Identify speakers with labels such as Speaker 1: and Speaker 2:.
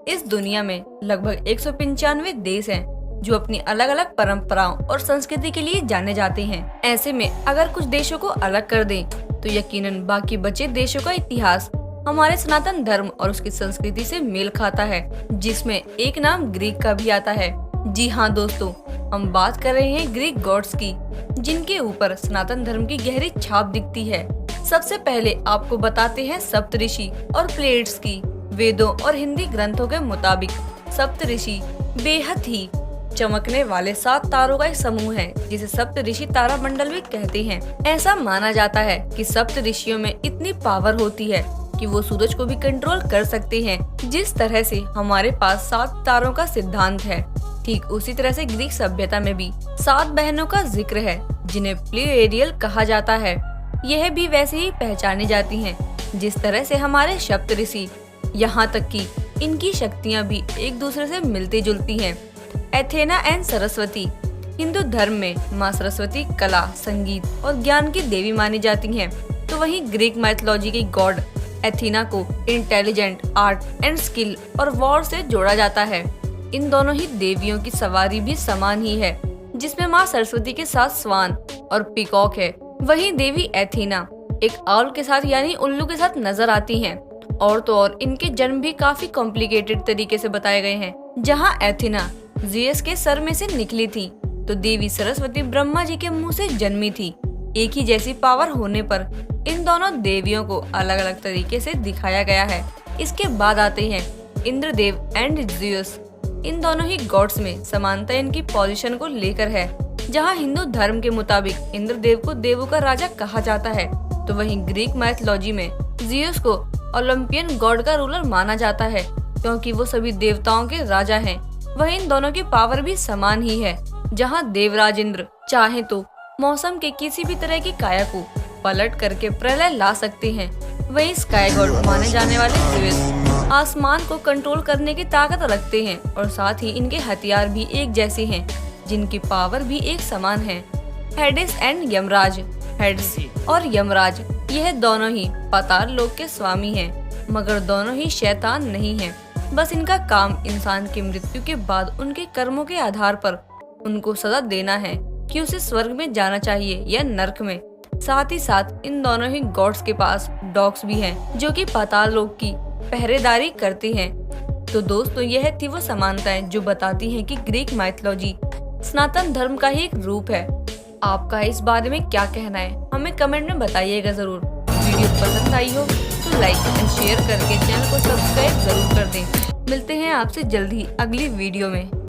Speaker 1: इस दुनिया में लगभग 195 देश हैं जो अपनी अलग अलग परंपराओं और संस्कृति के लिए जाने जाते हैं। ऐसे में अगर कुछ देशों को अलग कर दें तो यकीनन बाकी बचे देशों का इतिहास हमारे सनातन धर्म और उसकी संस्कृति से मेल खाता है, जिसमें एक नाम ग्रीक का भी आता है। जी हाँ दोस्तों, हम बात कर रहे हैं ग्रीक गॉड्स की, जिनके ऊपर सनातन धर्म की गहरी छाप दिखती है। सबसे पहले आपको बताते हैं सप्तऋषि और प्लेट्स की। वेदों और हिंदी ग्रंथों के मुताबिक सप्तऋषि बेहद ही चमकने वाले 7 तारों का एक समूह है, जिसे सप्तऋषि तारा मंडल भी कहते हैं। ऐसा माना जाता है कि सप्तऋषियों में इतनी पावर होती है कि वो सूरज को भी कंट्रोल कर सकते हैं। जिस तरह से हमारे पास 7 तारों का सिद्धांत है, ठीक उसी तरह से ग्रीक सभ्यता में भी 7 बहनों का जिक्र है, जिन्हें प्लूएरियल कहा जाता है। यह भी वैसे ही पहचानी जाती हैं जिस तरह से हमारे सप्तऋषि, यहाँ तक कि इनकी शक्तियाँ भी एक दूसरे से मिलती जुलती हैं। Athena and Saraswati. हिंदू धर्म में माँ सरस्वती कला, संगीत और ज्ञान की देवी मानी जाती हैं, तो वहीं ग्रीक माइथोलॉजी की गॉड एथेना को इंटेलिजेंट, आर्ट एंड स्किल और वॉर से जोड़ा जाता है। इन दोनों ही देवियों की सवारी भी समान ही है, जिसमें माँ सरस्वती के साथ स्वान और पीकॉक है। वहीं देवी एथेना एक आउल के साथ यानी उल्लू के साथ नजर आती हैं। और तो और इनके जन्म भी काफी कॉम्प्लिकेटेड तरीके से बताए गए हैं। जहाँ एथेना ज़ीयस के सर में से निकली थी, तो देवी सरस्वती ब्रह्मा जी के मुंह से जन्मी थी। एक ही जैसी पावर होने पर इन दोनों देवियों को अलग अलग तरीके से दिखाया गया है। इसके बाद आते हैं इंद्रदेव एंड ज़ीयस। इन दोनों ही गॉड्स में समानता इनकी पोजीशन को लेकर है। जहां हिंदू धर्म के मुताबिक इंद्रदेव को देवों का राजा कहा जाता है, तो वहीं ग्रीक माइथोलॉजी में ज़ीयस को ओलंपियन गॉड का रूलर माना जाता है, क्योंकि वो सभी देवताओं के राजा हैं। वहीं इन दोनों की पावर भी समान ही है। जहां देवराज इंद्र चाहे तो मौसम के किसी भी तरह की काया को पलट करके प्रलय ला सकते हैं, वहीं स्काई गॉड माने जाने वाले ज़ीयस आसमान को कंट्रोल करने की ताकत रखते हैं, और साथ ही इनके हथियार भी एक जैसे हैं, जिनकी पावर भी एक समान है। हेडिस एंड यमराज। हेडिस और यमराज यह दोनों ही पाताल लोक के स्वामी हैं, मगर दोनों ही शैतान नहीं हैं। बस इनका काम इंसान की मृत्यु के बाद उनके कर्मों के आधार पर उनको सजा देना है कि उसे स्वर्ग में जाना चाहिए या नर्क में। साथ ही साथ इन दोनों ही गॉड्स के पास डॉग्स भी हैं, जो कि पाताल लोक की पहरेदारी करते हैं। तो दोस्तों, यह थी वो समानताएं जो बताती हैं कि ग्रीक माइथोलॉजी सनातन धर्म का ही एक रूप है। आपका इस बारे में क्या कहना है, हमें कमेंट में बताइएगा जरूर। वीडियो पसंद आई हो तो लाइक एंड शेयर करके चैनल को सब्सक्राइब जरूर कर दें। मिलते हैं आपसे जल्द ही अगली वीडियो में।